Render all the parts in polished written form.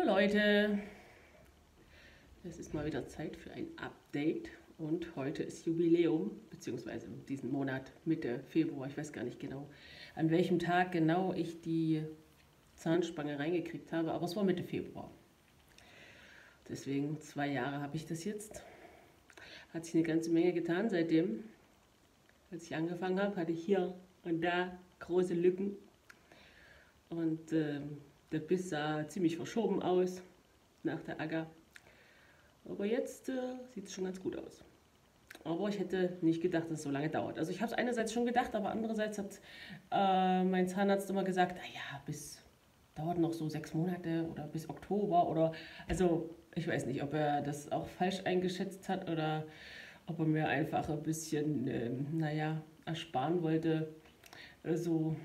Hallo Leute, es ist mal wieder Zeit für ein Update und heute ist Jubiläum, beziehungsweise diesen Monat Mitte Februar, ich weiß gar nicht genau, an welchem Tag genau ich die Zahnspange reingekriegt habe, aber es war Mitte Februar. Deswegen 2 Jahre habe ich das jetzt. Hat sich eine ganze Menge getan seitdem. Als ich angefangen habe, hatte ich hier und da große Lücken und der Biss sah ziemlich verschoben aus nach der Agger. Aber jetzt sieht es schon ganz gut aus. Aber ich hätte nicht gedacht, dass es so lange dauert. Also ich habe es einerseits schon gedacht, aber andererseits hat mein Zahnarzt immer gesagt, naja, bis dauert noch so 6 Monate oder bis Oktober oder also ich weiß nicht, ob er das auch falsch eingeschätzt hat oder ob er mir einfach ein bisschen, naja, ersparen wollte, so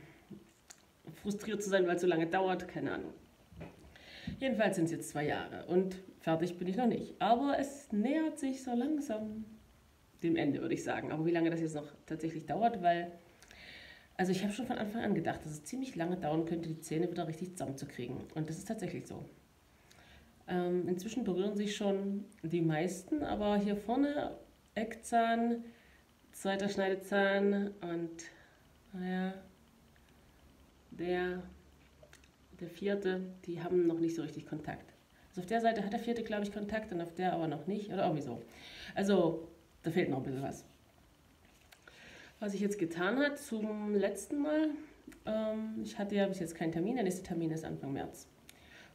frustriert zu sein, weil es so lange dauert, keine Ahnung. Jedenfalls sind es jetzt 2 Jahre und fertig bin ich noch nicht. Aber es nähert sich so langsam dem Ende, würde ich sagen. Aber wie lange das jetzt noch tatsächlich dauert, weil, also ich habe schon von Anfang an gedacht, dass es ziemlich lange dauern könnte, die Zähne wieder richtig zusammenzukriegen. Und das ist tatsächlich so. Inzwischen berühren sich schon die meisten, aber hier vorne Eckzahn, zweiter Schneidezahn und naja, der der vierte, die haben noch nicht so richtig Kontakt. Also auf der Seite hat der vierte, glaube ich, Kontakt und auf der aber noch nicht. Oder irgendwie so. Also da fehlt noch ein bisschen was. Was ich jetzt getan habe zum letzten Mal, ich hatte ja bis jetzt keinen Termin, der nächste Termin ist Anfang März.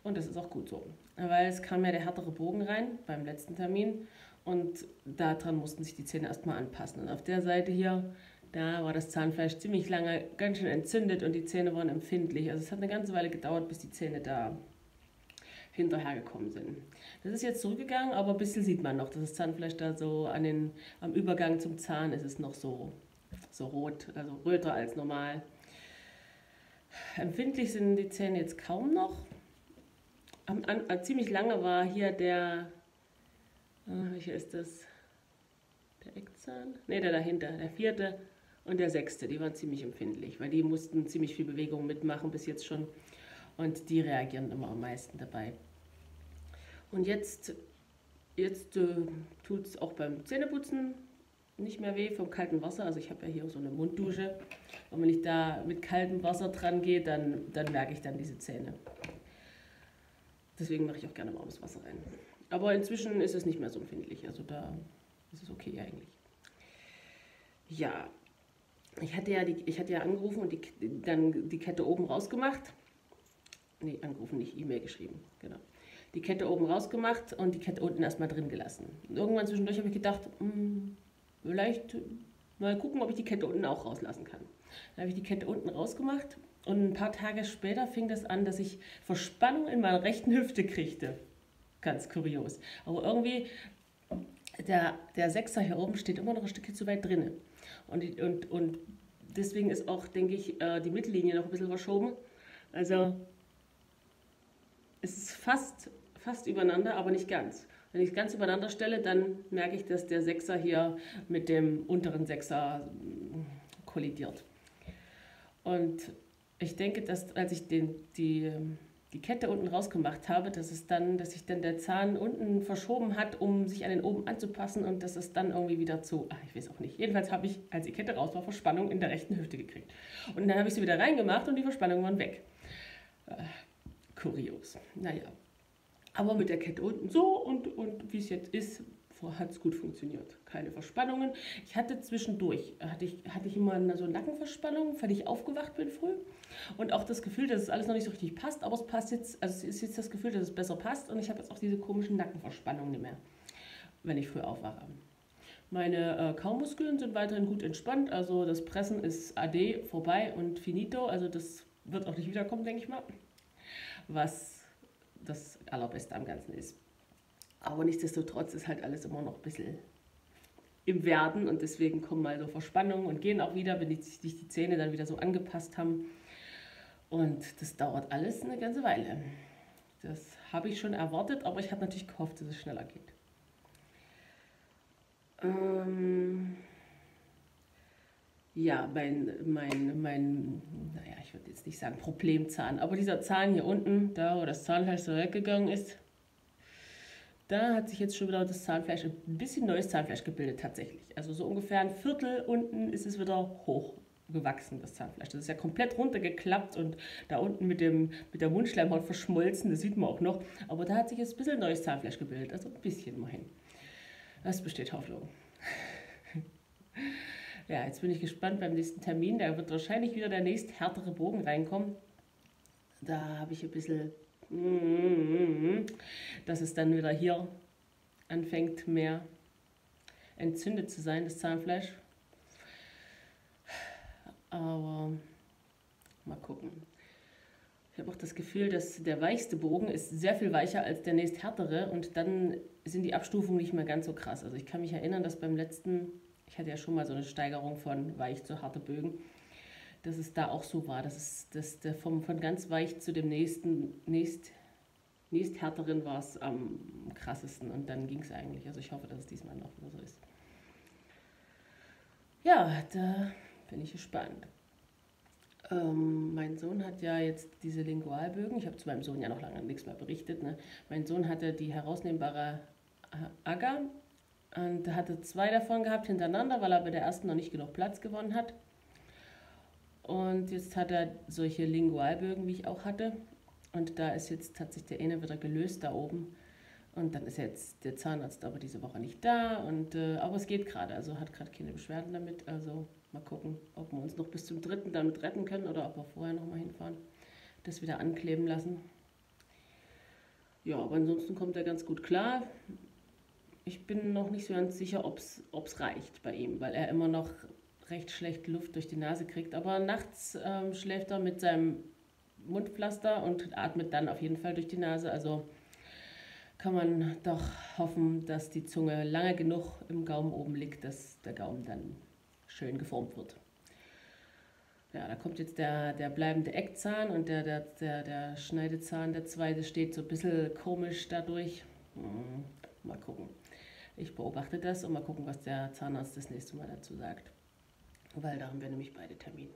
Und das ist auch gut so. Weil es kam ja der härtere Bogen rein beim letzten Termin und daran mussten sich die Zähne erstmal anpassen. Und auf der Seite hier, da war das Zahnfleisch ziemlich lange ganz schön entzündet und die Zähne waren empfindlich. Also es hat eine ganze Weile gedauert, bis die Zähne da hinterhergekommen sind. Das ist jetzt zurückgegangen, aber ein bisschen sieht man noch, dass das Zahnfleisch da so am Übergang zum Zahn ist es noch so rot, also röter als normal. Empfindlich sind die Zähne jetzt kaum noch. Ziemlich lange war hier welcher ist das? Der Eckzahn? Ne, der dahinter, der vierte und der sechste, die waren ziemlich empfindlich, weil die mussten ziemlich viel Bewegung mitmachen bis jetzt schon und die reagieren immer am meisten dabei. Und jetzt tut es auch beim Zähneputzen nicht mehr weh vom kalten Wasser. Also ich habe ja hier so eine Munddusche und wenn ich da mit kaltem Wasser dran gehe, dann merke ich dann diese Zähne. Deswegen mache ich auch gerne warmes Wasser rein. Aber inzwischen ist es nicht mehr so empfindlich, also da ist es okay eigentlich. Ja, ich hatte ja angerufen und dann die Kette oben rausgemacht. Nee, angerufen, nicht E-Mail geschrieben, genau. Die Kette oben rausgemacht und die Kette unten erstmal drin gelassen. Und irgendwann zwischendurch habe ich gedacht, vielleicht mal gucken, ob ich die Kette unten auch rauslassen kann. Dann habe ich die Kette unten rausgemacht und ein paar Tage später fing das an, dass ich Verspannung in meiner rechten Hüfte kriegte. Ganz kurios. Aber irgendwie, der Sechser hier oben steht immer noch ein Stückchen zu weit drinne. Und deswegen ist auch, denke ich, die Mittellinie noch ein bisschen verschoben. Also es ist fast übereinander, aber nicht ganz. Wenn ich es ganz übereinander stelle, dann merke ich, dass der Sechser hier mit dem unteren Sechser kollidiert. Und ich denke, dass als ich die Kette unten rausgemacht habe, dass sich dann der Zahn unten verschoben hat, um sich an den oben anzupassen und dass es dann irgendwie wieder ich weiß auch nicht. Jedenfalls habe ich, als die Kette raus war, Verspannung in der rechten Hüfte gekriegt. Und dann habe ich sie wieder reingemacht und die Verspannungen waren weg. Kurios. Naja. Aber mit der Kette unten so und wie es jetzt ist, hat es gut funktioniert. Keine Verspannungen. Ich hatte zwischendurch, hatte ich immer so Nackenverspannungen, weil ich aufgewacht bin früh. Und auch das Gefühl, dass es alles noch nicht so richtig passt, aber es passt jetzt, also es ist jetzt das Gefühl, dass es besser passt und ich habe jetzt auch diese komischen Nackenverspannungen nicht mehr, wenn ich früh aufwache. Meine Kaumuskeln sind weiterhin gut entspannt, also das Pressen ist ade, vorbei und finito, also das wird auch nicht wiederkommen, denke ich mal. Was das Allerbeste am Ganzen ist. Aber nichtsdestotrotz ist halt alles immer noch ein bisschen im Werden und deswegen kommen mal so Verspannungen und gehen auch wieder, wenn sich die Zähne dann wieder so angepasst haben. Und das dauert alles eine ganze Weile. Das habe ich schon erwartet, aber ich habe natürlich gehofft, dass es schneller geht. Ja, naja, ich würde jetzt nicht sagen Problemzahn, aber dieser Zahn hier unten, da wo das Zahnfleisch so weggegangen ist, da hat sich jetzt schon wieder das Zahnfleisch, ein bisschen neues Zahnfleisch gebildet tatsächlich. Also so ungefähr ein Viertel unten ist es wieder hochgewachsen, das Zahnfleisch. Das ist ja komplett runtergeklappt und da unten mit der Mundschleimhaut verschmolzen, das sieht man auch noch. Aber da hat sich jetzt ein bisschen neues Zahnfleisch gebildet, also ein bisschen immerhin. Es besteht Hoffnung. Ja, jetzt bin ich gespannt beim nächsten Termin. Da wird wahrscheinlich wieder der nächst härtere Bogen reinkommen. Da habe ich ein bisschen, dass es dann wieder hier anfängt mehr entzündet zu sein, das Zahnfleisch. Aber mal gucken. Ich habe auch das Gefühl, dass der weichste Bogen ist sehr viel weicher als der nächst härtere und dann sind die Abstufungen nicht mehr ganz so krass. Also ich kann mich erinnern, dass beim letzten, ich hatte ja schon mal so eine Steigerung von weich zu harte Bögen, dass es da auch so war, dass der von ganz weich zu dem nächst härteren war es am krassesten und dann ging es eigentlich. Also ich hoffe, dass es diesmal noch wieder so ist. Ja, da bin ich gespannt. Mein Sohn hat ja jetzt diese Lingualbögen. Ich habe zu meinem Sohn ja noch lange nichts mehr berichtet. Ne? Mein Sohn hatte die herausnehmbare Aga und hatte zwei davon gehabt hintereinander, weil er bei der ersten noch nicht genug Platz gewonnen hat. Und jetzt hat er solche Lingualbögen, wie ich auch hatte. Und da ist jetzt tatsächlich der eine wieder gelöst da oben. Und dann ist jetzt der Zahnarzt aber diese Woche nicht da. Aber es geht gerade, also hat gerade keine Beschwerden damit. Also mal gucken, ob wir uns noch bis zum 3. damit retten können oder ob wir vorher nochmal hinfahren, das wieder ankleben lassen. Ja, aber ansonsten kommt er ganz gut klar. Ich bin noch nicht so ganz sicher, ob es reicht bei ihm, weil er immer noch recht schlecht Luft durch die Nase kriegt. Aber nachts schläft er mit seinem Mundpflaster und atmet dann auf jeden Fall durch die Nase. Also kann man doch hoffen, dass die Zunge lange genug im Gaumen oben liegt, dass der Gaumen dann schön geformt wird. Ja, da kommt jetzt der bleibende Eckzahn und der Schneidezahn, der zweite, steht so ein bisschen komisch dadurch. Mal gucken. Ich beobachte das und mal gucken, was der Zahnarzt das nächste Mal dazu sagt. Weil da haben wir nämlich beide Termine.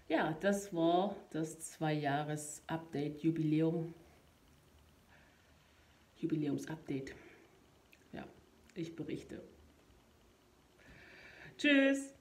Ja, das war das 2-Jahres-Update-Jubiläum. Jubiläums-Update. Ja, ich berichte. Tschüss!